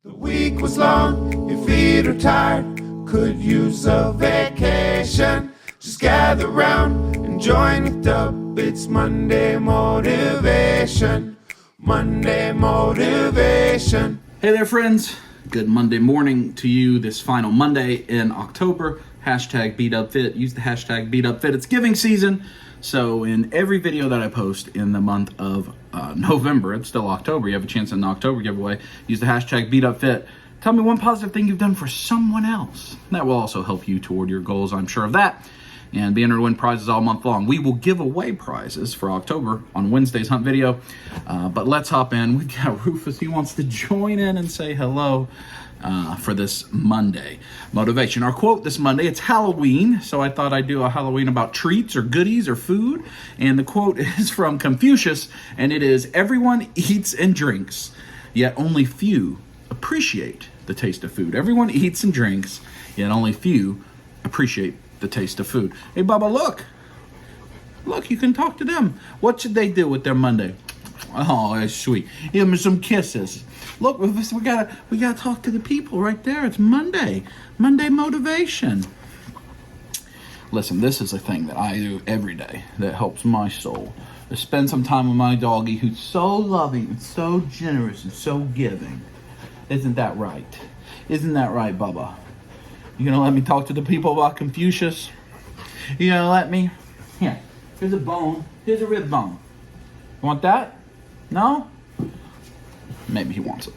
The week was long, your feet are tired, could use a vacation. Just gather round and join with Dub, it's Monday Motivation. Monday Motivation. Hey there friends, good Monday morning to you this final Monday in October. Hashtag BeatUpFit, use the hashtag BeatUpFit. It's giving season, so in every video that I post in the month of November, it's still October, you have a chance in the October giveaway, use the hashtag BeatUpFit. Tell me one positive thing you've done for someone else. That will also help you toward your goals, I'm sure of that. And be entered to win prizes all month long. We will give away prizes for October on Wednesday's hunt video. But let's hop in. We've got Rufus. He wants to join in and say hello for this Monday motivation. Our quote this Monday, it's Halloween, so I thought I'd do a Halloween about treats or goodies or food. And the quote is from Confucius, and it is, "Everyone eats and drinks, yet only few appreciate the taste of food." Everyone eats and drinks, yet only few appreciate the taste of food. Hey, Bubba, look. Look, you can talk to them. What should they do with their Monday? Oh, that's sweet. Give them some kisses. Look, we gotta talk to the people right there. It's Monday. Monday motivation. Listen, this is a thing that I do every day that helps my soul. To spend some time with my doggy who's so loving and so generous and so giving. Isn't that right? Isn't that right, Bubba? You gonna let me talk to the people about Confucius? You gonna let me? Here, here's a bone. Here's a rib bone. You want that? No? Maybe he wants it.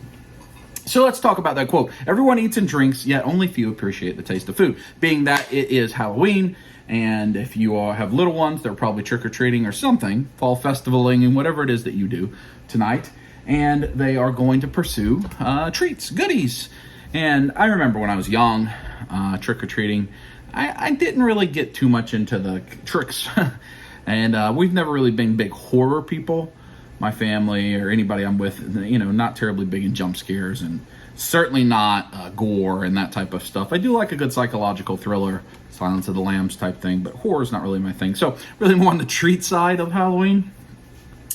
So let's talk about that quote. Everyone eats and drinks, yet only few appreciate the taste of food. Being that it is Halloween, and if you have little ones, they're probably trick-or-treating or something, fall festivaling and whatever it is that you do tonight, and they are going to pursue treats, goodies. And I remember when I was young, trick-or-treating, I didn't really get too much into the tricks. And we've never really been big horror people. My family or anybody I'm with, you know, not terribly big in jump scares and certainly not gore and that type of stuff. I do like a good psychological thriller, Silence of the Lambs type thing, but horror is not really my thing. So really more on the treat side of Halloween.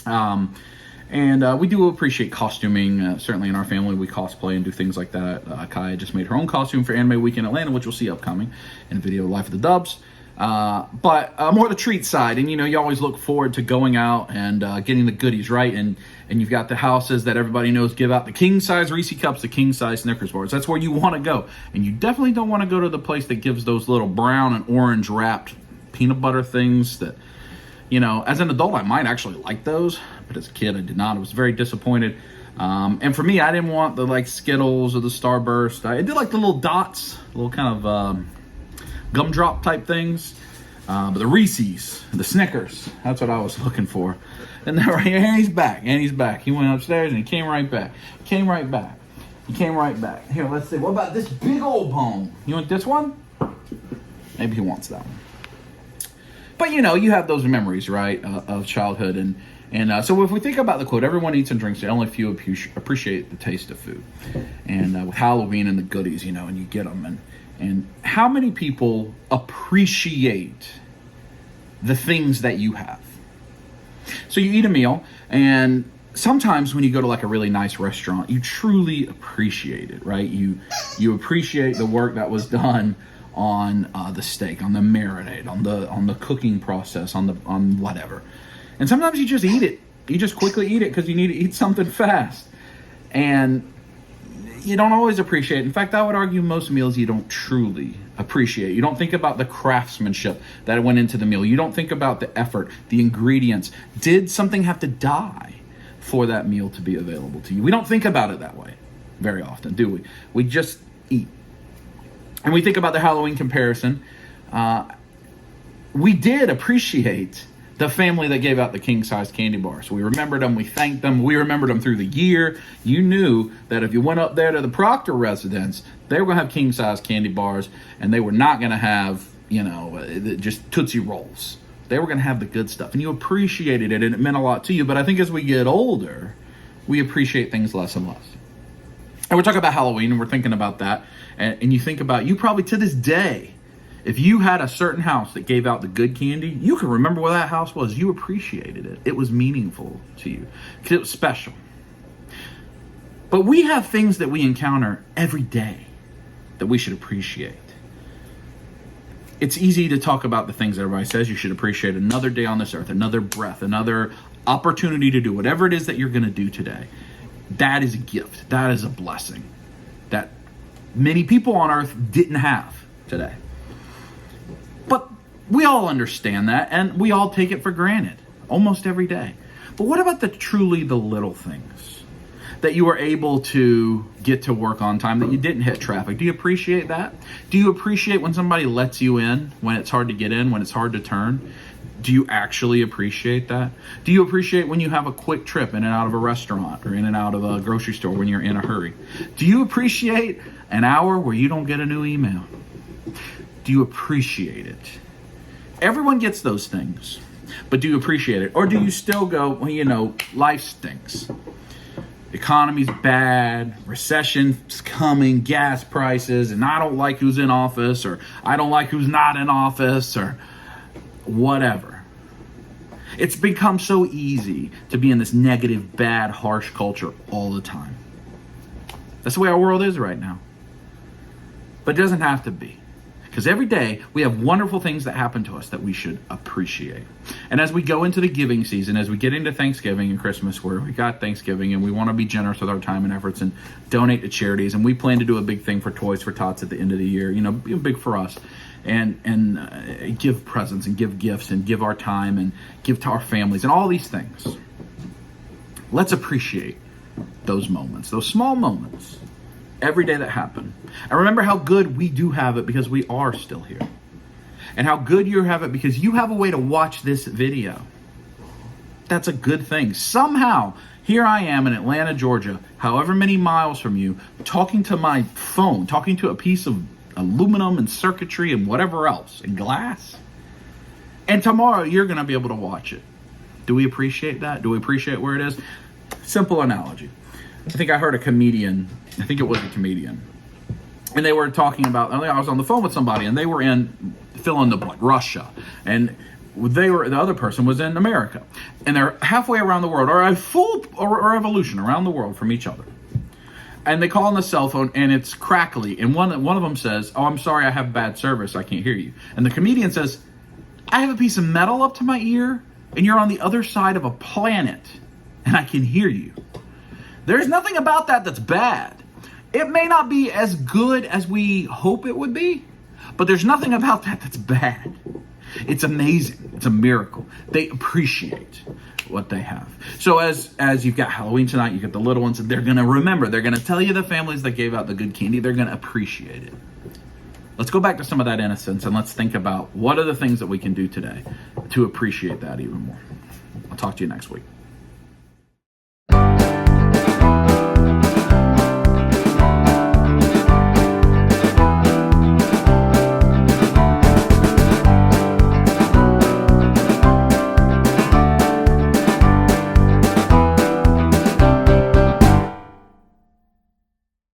And we do appreciate costuming. Certainly in our family, we cosplay and do things like that. Kaya just made her own costume for Anime Week in Atlanta, which we'll see upcoming in video Life of the Dubs. But more the treat side. And, you know, you always look forward to going out and getting the goodies, right? And you've got the houses that everybody knows give out the king-size Reese Cups, the king-size Snickers bars. That's where you want to go. And you definitely don't want to go to the place that gives those little brown and orange wrapped peanut butter things that, you know, as an adult, I might actually like those. But as a kid, I did not. I was very disappointed. And for me, I didn't want the like Skittles or the Starburst. I did like the little dots, little kind of gumdrop type things. But the Reese's, the Snickers, that's what I was looking for. And then right here, and he's back, and he's back. He went upstairs and he came right back. He came right back. He came right back. Here, let's see. What about this big old bone? You want this one? Maybe he wants that one. But you know, you have those memories, right, of childhood. And so if we think about the quote, everyone eats and drinks, yet only few appreciate the taste of food. And with Halloween and the goodies, you know, and you get them. And how many people appreciate the things that you have? So you eat a meal, and sometimes when you go to like a really nice restaurant, you truly appreciate it, right? You appreciate the work that was done on the steak, on the marinade, on the cooking process, on whatever. And sometimes you just eat it. You just quickly eat it because you need to eat something fast. And you don't always appreciate it. In fact, I would argue most meals you don't truly appreciate. You don't think about the craftsmanship that went into the meal. You don't think about the effort, the ingredients. Did something have to die for that meal to be available to you? We don't think about it that way very often, do we? We just eat. And we think about the Halloween comparison. We did appreciate the family that gave out the king-size candy bars. We remembered them, we thanked them, we remembered them through the year. You knew that if you went up there to the Proctor residence, they were gonna have king-size candy bars, and they were not gonna have, you know, just Tootsie Rolls. They were gonna have the good stuff, and you appreciated it, and it meant a lot to you. But I think as we get older, we appreciate things less and less. And we're talking about Halloween, and we're thinking about that, and you think about, you probably to this day, if you had a certain house that gave out the good candy, you can remember where that house was. You appreciated it. It was meaningful to you because it was special. But we have things that we encounter every day that we should appreciate. It's easy to talk about the things everybody says you should appreciate. Another day on this earth, another breath, another opportunity to do whatever it is that you're going to do today. That is a gift. That is a blessing that many people on earth didn't have today. But we all understand that, and we all take it for granted almost every day. But what about the little things? That you were able to get to work on time, that you didn't hit traffic. Do you appreciate that? Do you appreciate when somebody lets you in, when it's hard to get in, when it's hard to turn? Do you actually appreciate that? Do you appreciate when you have a quick trip in and out of a restaurant or in and out of a grocery store when you're in a hurry? Do you appreciate an hour where you don't get a new email? Do you appreciate it? Everyone gets those things, but do you appreciate it? Or do you still go, well, life stinks. Economy's bad, recession's coming, gas prices, and I don't like who's in office, or I don't like who's not in office, or whatever. It's become so easy to be in this negative, bad, harsh culture all the time. That's the way our world is right now. But it doesn't have to be. Because every day we have wonderful things that happen to us that we should appreciate. And as we go into the giving season, as we get into Thanksgiving and Christmas, where we got Thanksgiving and we want to be generous with our time and efforts and donate to charities, and we plan to do a big thing for Toys for Tots at the end of the year, big for us, and give presents and give gifts and give our time and give to our families and all these things. Let's appreciate those moments, those small moments, every day that happen. And remember how good we do have it because we are still here. And how good you have it because you have a way to watch this video. That's a good thing. Somehow, here I am in Atlanta, Georgia, however many miles from you, talking to my phone, talking to a piece of aluminum and circuitry and whatever else, and glass. And tomorrow, you're going to be able to watch it. Do we appreciate that? Do we appreciate where it is? Simple analogy. I think I heard a comedian, and they were talking about, I was on the phone with somebody, and they were in, fill in the blank, Russia, and the other person was in America, and they're halfway around the world, or a full revolution around the world from each other. And they call on the cell phone, and it's crackly, and one of them says, "Oh, I'm sorry, I have bad service, I can't hear you." And the comedian says, "I have a piece of metal up to my ear, and you're on the other side of a planet, and I can hear you." There's nothing about that that's bad. It may not be as good as we hope it would be, but there's nothing about that that's bad. It's amazing. It's a miracle. They appreciate what they have. So as you've got Halloween tonight, you get the little ones, and they're going to remember. They're going to tell you the families that gave out the good candy. They're going to appreciate it. Let's go back to some of that innocence, and let's think about what are the things that we can do today to appreciate that even more. I'll talk to you next week.